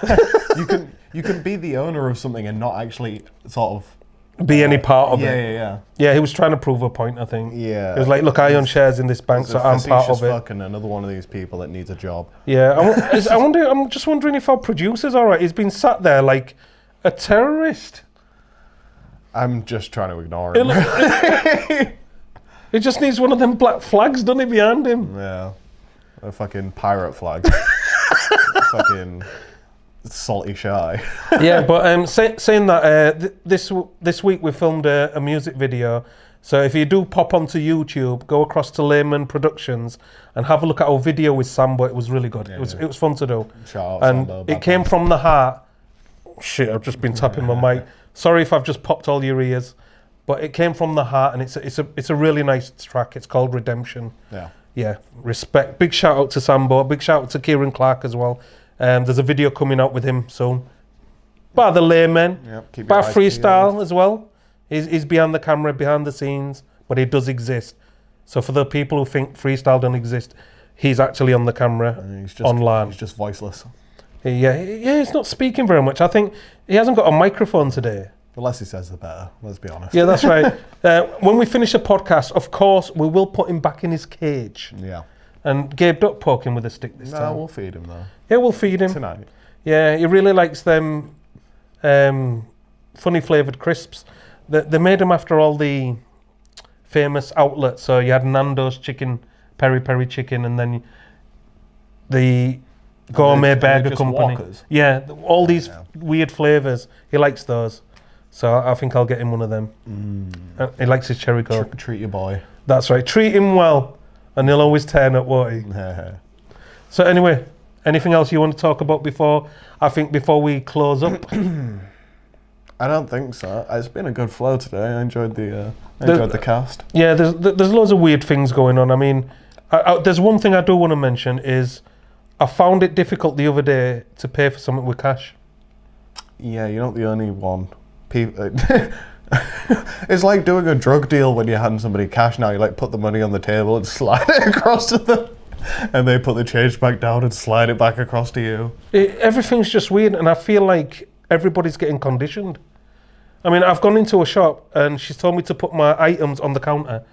[SPEAKER 4] you can be the owner of something and not actually sort of
[SPEAKER 3] be any part of it.
[SPEAKER 4] Yeah.
[SPEAKER 3] Yeah, he was trying to prove a point, I think.
[SPEAKER 4] Yeah.
[SPEAKER 3] He was like, "Look, I own shares in this bank, so I'm part of it."
[SPEAKER 4] Fucking another one of these people that needs a job.
[SPEAKER 3] Yeah, I'm just wondering if our producer's all right. He's been sat there like a terrorist.
[SPEAKER 4] I'm just trying to ignore him.
[SPEAKER 3] He just needs one of them black flags, doesn't he, behind him?
[SPEAKER 4] Yeah. A fucking pirate flag. Fucking salty shy.
[SPEAKER 3] Yeah, but saying that, this week we filmed a music video So if you do pop onto YouTube, go across to Laymen Productions and have a look at our video with Sambo. It was really good. It was fun to do.
[SPEAKER 4] Shout out
[SPEAKER 3] And
[SPEAKER 4] Sambo,
[SPEAKER 3] it came from the heart. Shit, I've just been tapping my mic. Sorry if I've just popped all your ears, but it came from the heart, and it's a really nice track. It's called Redemption. Yeah, respect. Big shout out to Sambo. Big shout out to Kieran Clark as well. There's a video coming out with him soon. Bar the Laymen, bar freestyle as well. He's behind the camera, behind the scenes, but he does exist. So for the people who think freestyle don't exist, he's actually on the camera, online.
[SPEAKER 4] He's just voiceless.
[SPEAKER 3] Yeah, he's not speaking very much. I think he hasn't got a microphone today.
[SPEAKER 4] The less he says, the better. Let's be honest.
[SPEAKER 3] Yeah, that's right. When we finish the podcast, of course, we will put him back in his cage.
[SPEAKER 4] Yeah.
[SPEAKER 3] And Gabe, don't poke him with a stick this time.
[SPEAKER 4] No, we'll feed him though.
[SPEAKER 3] Yeah, we'll feed him.
[SPEAKER 4] Tonight.
[SPEAKER 3] Yeah, he really likes them funny flavoured crisps. They made them after all the famous outlets. So you had Nando's chicken, peri peri chicken, and then the Gourmet Burger Company.
[SPEAKER 4] Walkers?
[SPEAKER 3] Yeah, all these weird flavours. He likes those. So I think I'll get him one of them. He likes his cherry coke.
[SPEAKER 4] Treat your boy.
[SPEAKER 3] That's right. Treat him well, and he'll always turn up, won't he? So anyway, anything else you want to talk about before we close up?
[SPEAKER 4] I don't think so. It's been a good flow today. I enjoyed the cast.
[SPEAKER 3] Yeah, there's loads of weird things going on. I mean, there's one thing I do want to mention is I found it difficult the other day to pay for something with cash.
[SPEAKER 4] Yeah, you're not the only one. It's like doing a drug deal when you hand somebody cash now. You like put the money on the table and slide it across to them, and they put the change back down and slide it back across to you.
[SPEAKER 3] Everything's just weird, and I feel like everybody's getting conditioned. I mean, I've gone into a shop and she's told me to put my items on the counter,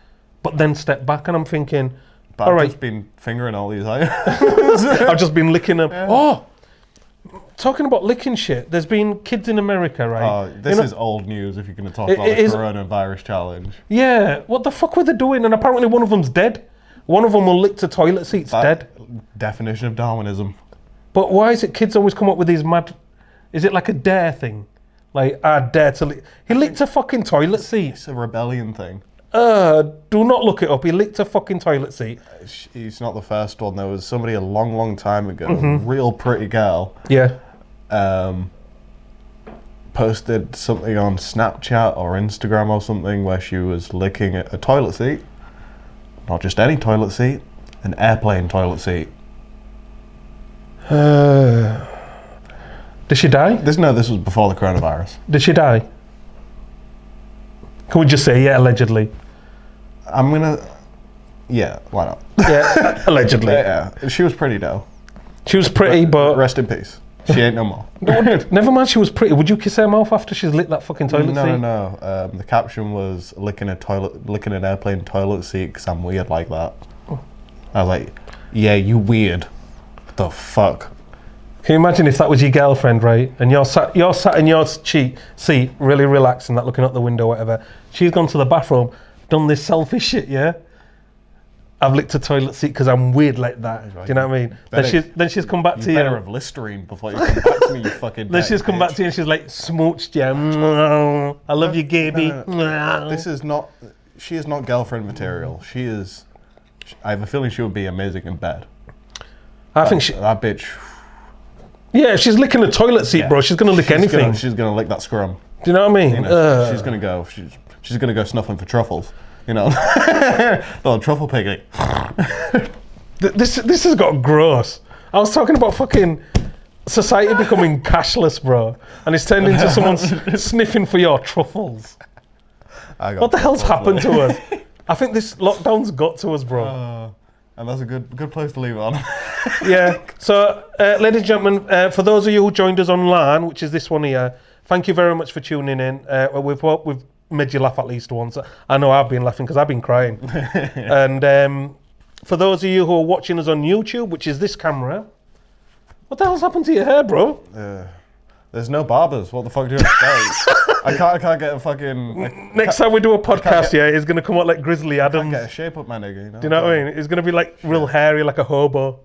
[SPEAKER 3] but then step back, and I'm thinking,
[SPEAKER 4] but I've just been fingering all these items.
[SPEAKER 3] I've just been licking them. Yeah. Oh, talking about licking shit, there's been kids in America, right?
[SPEAKER 4] Oh, this is old news if you're going to talk about the coronavirus challenge.
[SPEAKER 3] Yeah, what the fuck were they doing? And apparently one of them's dead. One of them will lick to toilet seats dead.
[SPEAKER 4] Definition of Darwinism.
[SPEAKER 3] But why is it kids always come up with these mad... Is it like a dare thing? Like, I dare to lick... He licked a fucking toilet seat.
[SPEAKER 4] It's a rebellion thing.
[SPEAKER 3] Do not look it up. He licked a fucking toilet seat.
[SPEAKER 4] He's not the first one. There was somebody a long, long time ago, a real pretty girl.
[SPEAKER 3] Yeah.
[SPEAKER 4] Posted something on Snapchat or Instagram or something where she was licking a toilet seat. Not just any toilet seat, an airplane toilet seat.
[SPEAKER 3] Did she die?
[SPEAKER 4] This was before the coronavirus.
[SPEAKER 3] Did she die? Can we just say, yeah, allegedly?
[SPEAKER 4] Yeah, why not?
[SPEAKER 3] Yeah, allegedly.
[SPEAKER 4] Yeah, she was pretty though.
[SPEAKER 3] She was pretty, but...
[SPEAKER 4] Rest in peace. She ain't no more.
[SPEAKER 3] Never mind, she was pretty. Would you kiss her mouth after she's licked that fucking toilet seat?
[SPEAKER 4] No. The caption was licking an airplane toilet seat because I'm weird like that. I was like, yeah, you weird. The fuck?
[SPEAKER 3] Can you imagine if that was your girlfriend, right? And you're sat in your seat, really relaxing, that looking out the window, whatever. She's gone to the bathroom, done this selfish shit, yeah? I've licked a toilet seat because I'm weird like that. Right. Do you know what I mean? Then she's come back to you.
[SPEAKER 4] You better have Listerine before you come back to me, you fucking
[SPEAKER 3] Then she's come back to you and she's like, smooched you. I love you, Gaby.
[SPEAKER 4] She is not girlfriend material. I have a feeling she would be amazing in bed.
[SPEAKER 3] That
[SPEAKER 4] bitch.
[SPEAKER 3] Yeah, if she's licking a toilet seat, bro, she's going to lick anything.
[SPEAKER 4] She's going to lick that scrum.
[SPEAKER 3] Do you know what I mean?
[SPEAKER 4] You know, she's going to go snuffling for truffles. You know, the truffle picking.
[SPEAKER 3] This has got gross. I was talking about fucking society becoming cashless, bro, and it's turned into someone sniffing for your truffles. What the hell's happened to us? I think this lockdown's got to us, bro.
[SPEAKER 4] And that's a good place to leave it on.
[SPEAKER 3] Yeah. So, ladies and gentlemen, for those of you who joined us online, which is this one here, thank you very much for tuning in. We've made you laugh at least once. I know I've been laughing because I've been crying. And for those of you who are watching us on YouTube, which is this camera, what the hell's happened to your hair, bro?
[SPEAKER 4] There's no barbers. What the fuck do you expect? I can't get a fucking...
[SPEAKER 3] Next time we do a podcast, it's going to come out like Grizzly Adams.
[SPEAKER 4] I can't get a shape up, my nigga. You know?
[SPEAKER 3] Do you know what I mean? It's going to be like real hairy, like a hobo.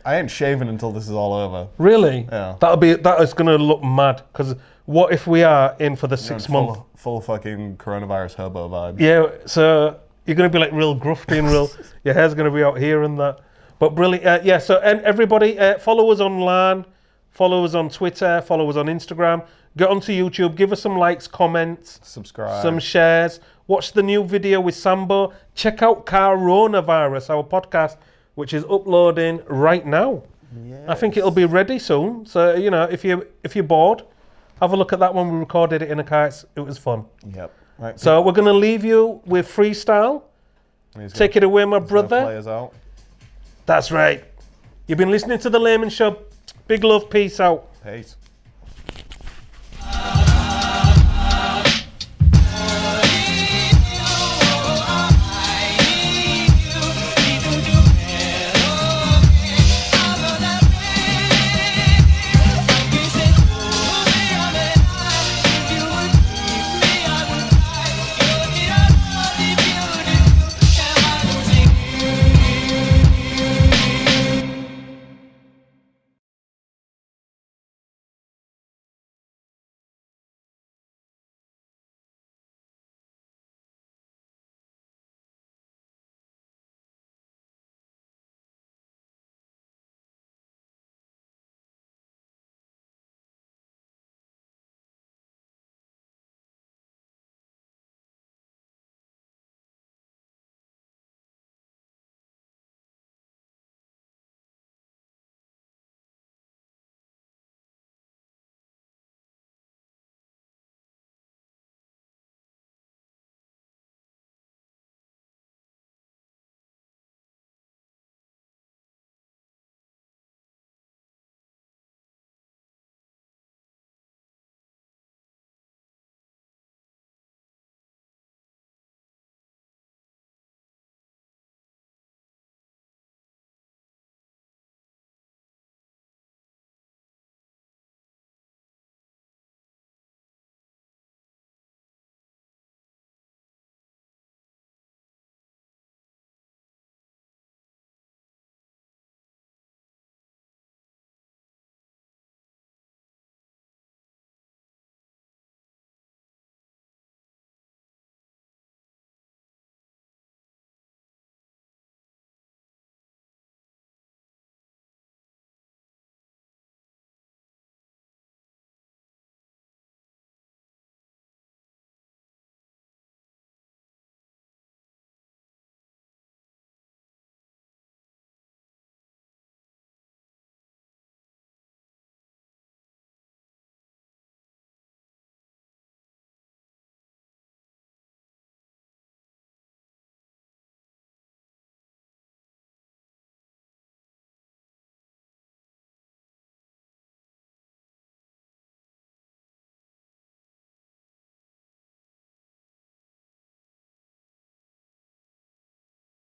[SPEAKER 4] I ain't shaving until this is all over.
[SPEAKER 3] Really?
[SPEAKER 4] Yeah.
[SPEAKER 3] That is gonna look mad. Because what if we are in for the 6 month?
[SPEAKER 4] Full fucking coronavirus hobo vibe.
[SPEAKER 3] Yeah. So you're gonna be like real grufty and real. Your hair's gonna be out here and that. But brilliant. Yeah. So and everybody, follow us online. Follow us on Twitter. Follow us on Instagram. Get onto YouTube. Give us some likes, comments,
[SPEAKER 4] Subscribe.
[SPEAKER 3] some shares. Watch the new video with Sambo. Check out Coronavirus, our podcast, which is uploading right now.
[SPEAKER 4] Yes.
[SPEAKER 3] I think it'll be ready soon. So you know, if you're bored, have a look at that one. We recorded it in a car. It was fun.
[SPEAKER 4] Yep. Right.
[SPEAKER 3] So we're gonna leave you with freestyle. Take it away, my brother.
[SPEAKER 4] Play us out.
[SPEAKER 3] That's right. You've been listening to the Laymen Show. Big love. Peace out.
[SPEAKER 4] Peace.